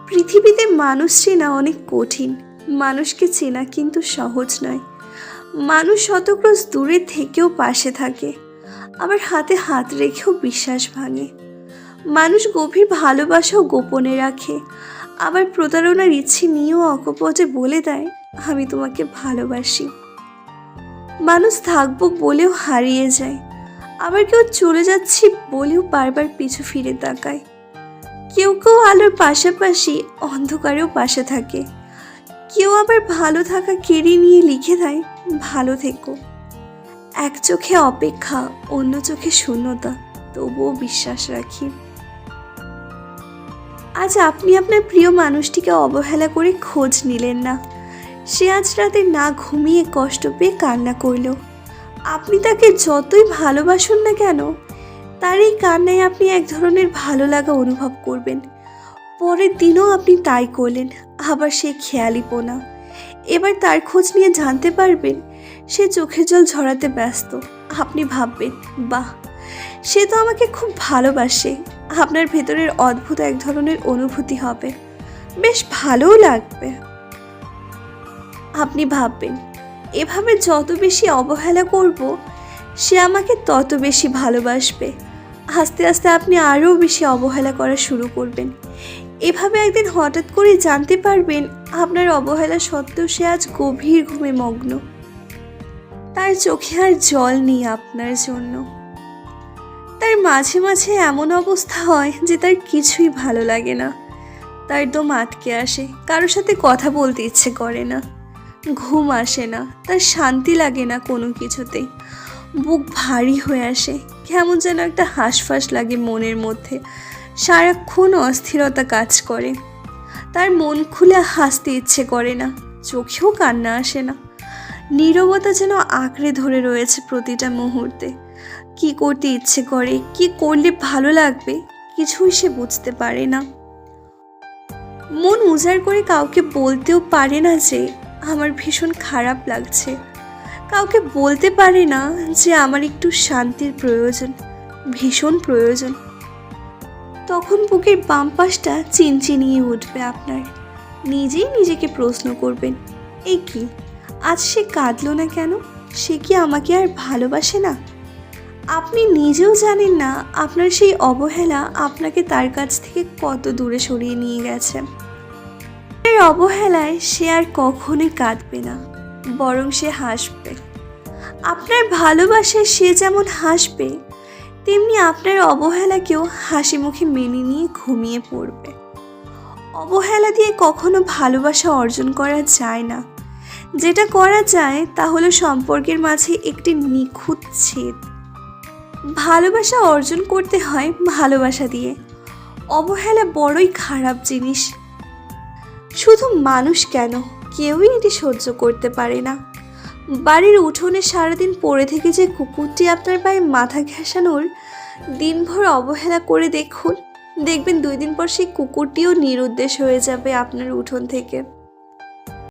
পৃথিবীতে মানুষ চেনা অনেক কঠিন, মানুষকে চেনা কিন্তু সহজ নয়। মানুষ শতক্রোশ দূরে থেকেও পাশে থাকে, আবার হাতে হাত রেখেও বিশ্বাস ভাঙে। মানুষ গভীর ভালোবাসাও গোপনে রাখে, আবার প্রতারণার ইচ্ছে নিয়েও অকপটে বলে দেয়, আমি তোমাকে ভালোবাসি। মানুষ থাকবো বলেও হারিয়ে যায়, আবার কেউ চলে যাচ্ছি বলেও বারবার পিছু ফিরে তাকায়। কেউ কেউ আলোর পাশাপাশি অন্ধকারেও পাশে থাকে, কেউ আবার ভালো থাকা কেড়ে নিয়ে লিখে দেয়, ভালো থেকো। এক চোখে অপেক্ষা, অন্য চোখে শূন্যতা, তবুও বিশ্বাস রাখি। আজ আপনি আপনার প্রিয় মানুষটিকে অবহেলা করে খোঁজ নিলেন না। সে আজ রাতে না ঘুমিয়ে কষ্ট পেয়ে কান্না করল। আপনি তাকে যতই ভালোবাসুন না কেন, তার এই কান্নায় আপনি এক ধরনের ভালো লাগা অনুভব করবেন। পরের দিনও আপনি তাই করলেন, আবার সে খেয়ালিপোনা। এবার তার খোঁজ নিয়ে জানতে পারবেন সে চোখের জল ঝরাতে ব্যস্ত। আপনি ভাববেন, বাহ, সে তো আমাকে খুব ভালোবাসে। আপনার ভেতরের অদ্ভুত এক ধরনের অনুভূতি হবে, বেশ ভালোও লাগবে। আপনি ভাববেন, এভাবে যত বেশি অবহেলা করব, সে আমাকে তত বেশি ভালোবাসবে। আস্তে আস্তে আপনি আরও বেশি অবহেলা করা শুরু করবেন। এভাবে একদিন হঠাৎ করে জানতে পারবেন আপনার অবহেলা সত্ত্বেও সে আজ গভীর ঘুমে মগ্ন। তার চোখে আর জল নেই আপনার জন্য। তার মাঝে মাঝে এমন অবস্থা হয় যে তার কিছুই ভালো লাগে না। তার দম আটকে আসে, কারোর সাথে কথা বলতে ইচ্ছে করে না, ঘুম আসে না, তার শান্তি লাগে না কোনো কিছুতেই। বুক ভারী হয়ে আসে, কেমন যেন একটা হাঁসফাঁস লাগে মনের মধ্যে। সারাক্ষণ অস্থিরতা কাজ করে। তার মন খুলে হাসতে ইচ্ছে করে না, চোখেও কান্না আসে না। নীরবতা যেন আঁকড়ে ধরে রয়েছে প্রতিটা মুহূর্তে। কি করতে ইচ্ছে করে, কি করলে ভালো লাগবে, কিছুই সে বুঝতে পারে না। মন উজাড় করে কাউকে বলতেও পারে না যে আমার ভীষণ খারাপ লাগছে। কাউকে বলতে পারে না যে আমার একটু শান্তির প্রয়োজন, ভীষণ প্রয়োজন। তখন বুকের বাম পাশটা চিনচিনিয়ে উঠবে আপনার। নিজেই নিজেকে প্রশ্ন করবেন, এই কি, আজ সে কাঁদলো না কেন? সে কি আমাকে আর ভালোবাসে না? আপনি নিজেও জানেন না আপনার সেই অবহেলা আপনাকে তার কাছ থেকে কত দূরে সরিয়ে নিয়ে গেছে। এর অবহেলায় সে আর কখনোই কাঁদবে না, বরং সে হাসবে। আপনার ভালোবাসায় সে যেমন হাসবে, তেমনি আপনার অবহেলাকেও হাসি মুখে মেনে নিয়ে ঘুমিয়ে পড়বে। অবহেলা দিয়ে কখনো ভালোবাসা অর্জন করা যায় না। যেটা করা যায় তা হলো সম্পর্কের মাঝে একটি নিখুঁত ছেদ। ভালোবাসা অর্জন করতে হয় ভালোবাসা দিয়ে। অবহেলা বড়ই খারাপ জিনিস। শুধু মানুষ কেন, কেউই এটি সহ্য করতে পারে না। বাড়ির উঠোনে সারাদিন পড়ে থেকে যে কুকুরটি আপনার পায়ে মাথা ঘেঁষানোর দিনভর অবহেলা করে দেখুন, দেখবেন 2 দিন পর সেই কুকুরটিও নিরুদ্দেশ হয়ে যাবে আপনার উঠোন থেকে।